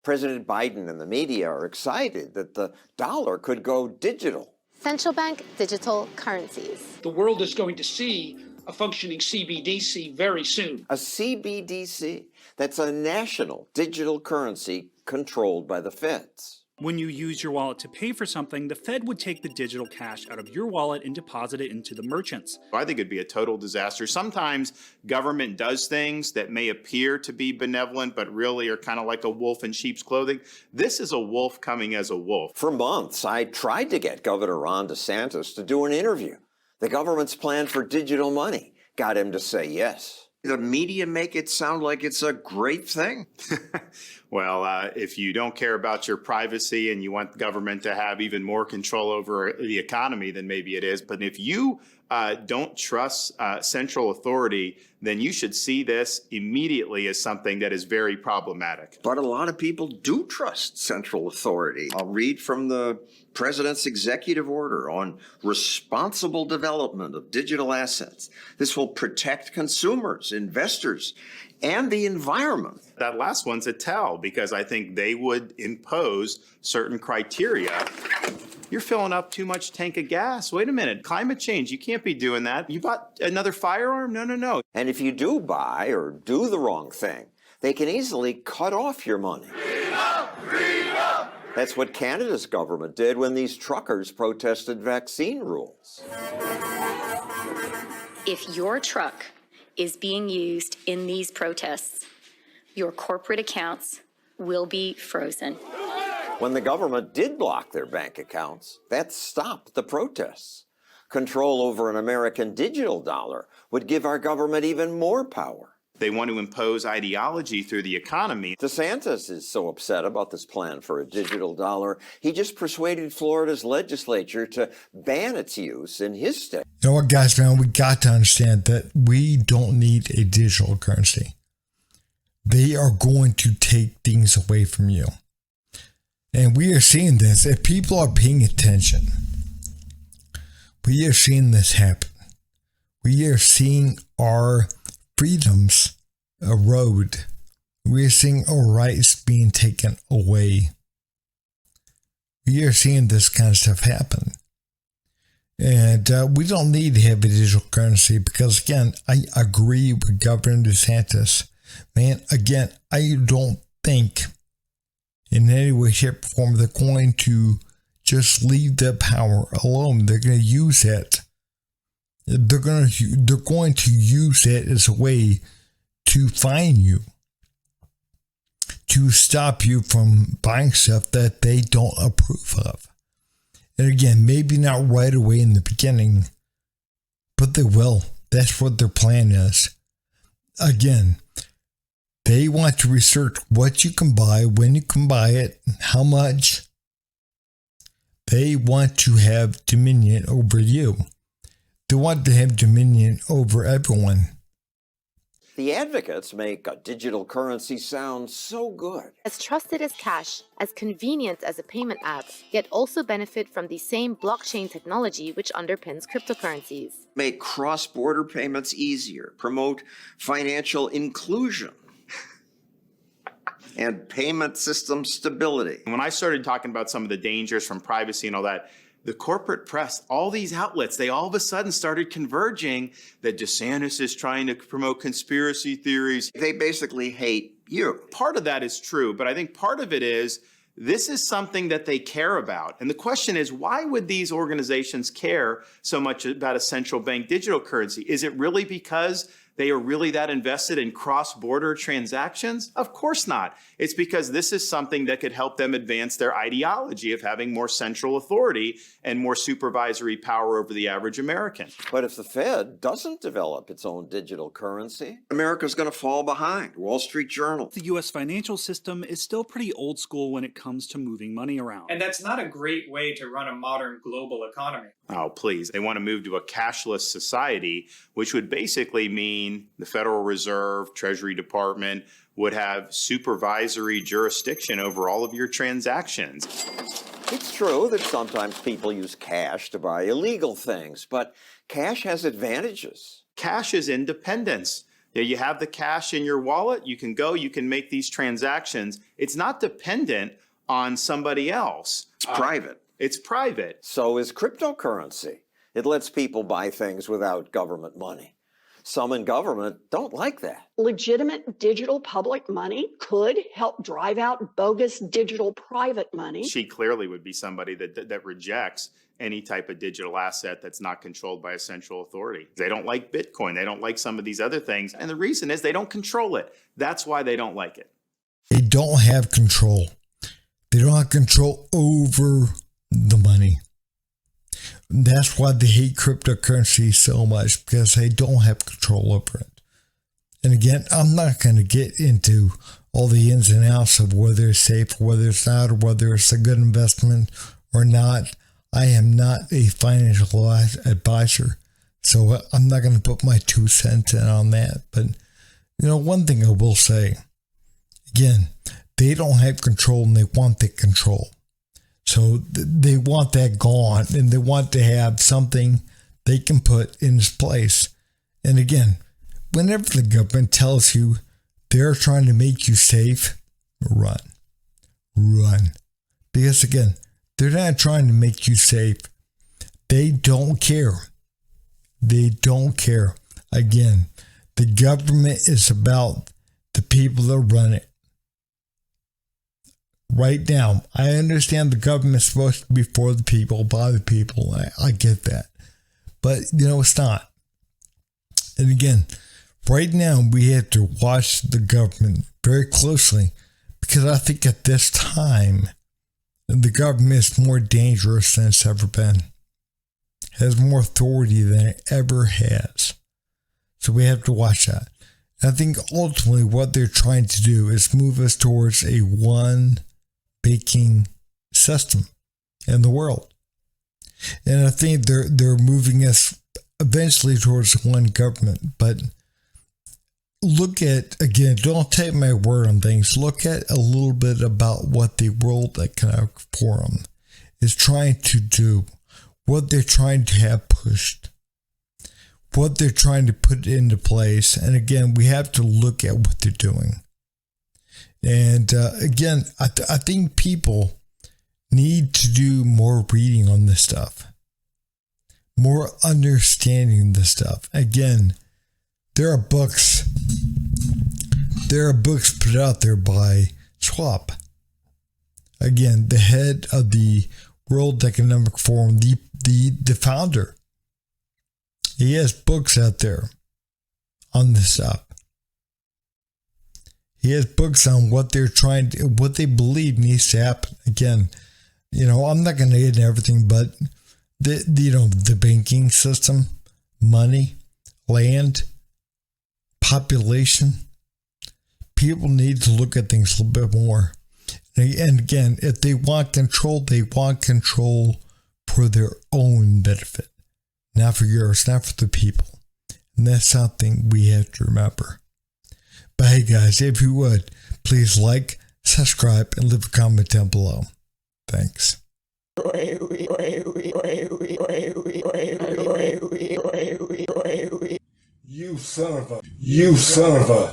President Biden and the media are excited that the dollar could go digital. Central bank digital currencies. The world is going to see a functioning CBDC very soon. A CBDC? That's a national digital currency controlled by the feds. When you use your wallet to pay for something, the Fed would take the digital cash out of your wallet and deposit it into the merchants. I think it'd be a total disaster. Sometimes government does things that may appear to be benevolent, but really are kind of like a wolf in sheep's clothing. This is a wolf coming as a wolf. For months, I tried to get Governor Ron DeSantis to do an interview. The government's plan for digital money got him to say yes. The media make it sound like it's a great thing. Well, if you don't care about your privacy and you want government to have even more control over the economy, then maybe it is. But if you don't trust central authority, then you should see this immediately as something that is very problematic. But a lot of people do trust central authority. I'll read from the president's executive order on responsible development of digital assets. This will protect consumers, investors, and the environment. That last one's a tell, because I think they would impose certain criteria. You're filling up too much tank of gas. Wait a minute, climate change, you can't be doing that. You bought another firearm? No. And if you do buy or do the wrong thing, they can easily cut off your money. Freedom! That's what Canada's government did when these truckers protested vaccine rules. If your truck is being used in these protests, your corporate accounts will be frozen. When the government did block their bank accounts, that stopped the protests. Control over an American digital dollar would give our government even more power. They want to impose ideology through the economy. DeSantis is so upset about this plan for a digital dollar, he just persuaded Florida's legislature to ban its use in his state. You know what, guys, man, we got to understand that we don't need a digital currency. They are going to take things away from you. And we are seeing this. If people are paying attention, we are seeing this happen. We are seeing our freedoms erode. We are seeing our rights being taken away. We are seeing this kind of stuff happen. And we don't need to have a digital currency because, again, I agree with Governor DeSantis. Man, again, I don't think in any way, shape, or form they're going to just leave the power alone. They're going to use it. They're going to use it as a way to fine you, to stop you from buying stuff that they don't approve of. And again, maybe not right away in the beginning, but they will. That's what their plan is. Again, they want to research what you can buy, when you can buy it, how much. They want to have dominion over you. They want to have dominion over everyone. The advocates make a digital currency sound so good. As trusted as cash, as convenient as a payment app, yet also benefit from the same blockchain technology which underpins cryptocurrencies. Make cross-border payments easier, promote financial inclusion, and payment system stability. When I started talking about some of the dangers from privacy and all that, the corporate press, all these outlets, they all of a sudden started converging that DeSantis is trying to promote conspiracy theories. They basically hate you. Part of that is true, but I think part of it is this is something that they care about. And the question is, why would these organizations care so much about a central bank digital currency? Is it really because they are really that invested in cross-border transactions? Of course not. It's because this is something that could help them advance their ideology of having more central authority and more supervisory power over the average American. But if the Fed doesn't develop its own digital currency, America's going to fall behind. Wall Street Journal. The U.S. financial system is still pretty old school when it comes to moving money around. And that's not a great way to run a modern global economy. Oh, please. They want to move to a cashless society, which would basically mean the Federal Reserve, Treasury Department would have supervisory jurisdiction over all of your transactions. It's true that sometimes people use cash to buy illegal things, but cash has advantages. Cash is independence. You have the cash in your wallet, you can go, you can make these transactions. It's not dependent on somebody else. It's private. It's private. So is cryptocurrency. It lets people buy things without government money. Some in government don't like that. Legitimate digital public money could help drive out bogus digital private money. She clearly would be somebody that rejects any type of digital asset that's not controlled by a central authority. They don't like Bitcoin. They don't like some of these other things. And the reason is they don't control it. That's why they don't like it. They don't have control. They don't have control over the money. That's why they hate cryptocurrency so much, because they don't have control over it. And again, I'm not going to get into all the ins and outs of whether it's safe or whether it's not, or whether it's a good investment or not. I am not a financial advisor, so I'm not going to put my 2 cents in on that. But, one thing I will say, again, they don't have control and they want the control. So they want that gone, and they want to have something they can put in its place. And again, whenever the government tells you they're trying to make you safe, run. Because again, they're not trying to make you safe. They don't care. Again, the government is about the people that run it. Right now, I understand the government's supposed to be for the people, by the people. I get that. But, it's not. And again, right now, we have to watch the government very closely, because I think at this time, the government is more dangerous than it's ever been. Has more authority than it ever has. So we have to watch that. And I think ultimately what they're trying to do is move us towards a one banking system in the world. And I think they're moving us eventually towards one government. But look at, again, don't take my word on things. Look at a little bit about what the World Economic Forum is trying to do, what they're trying to have pushed, what they're trying to put into place. And again, we have to look at what they're doing. And again, I think people need to do more reading on this stuff, more understanding this stuff. Again, there are books put out there by Schwab. Again, the head of the World Economic Forum, the founder. He has books out there on this stuff. He has books on what what they believe needs to happen. Again, I'm not going to get into everything, but the banking system, money, land, population, people need to look at things a little bit more. And again, if they want control for their own benefit, not for yours, not for the people. And that's something we have to remember. But hey guys, if you would, please like, subscribe, and leave a comment down below. Thanks. You son of a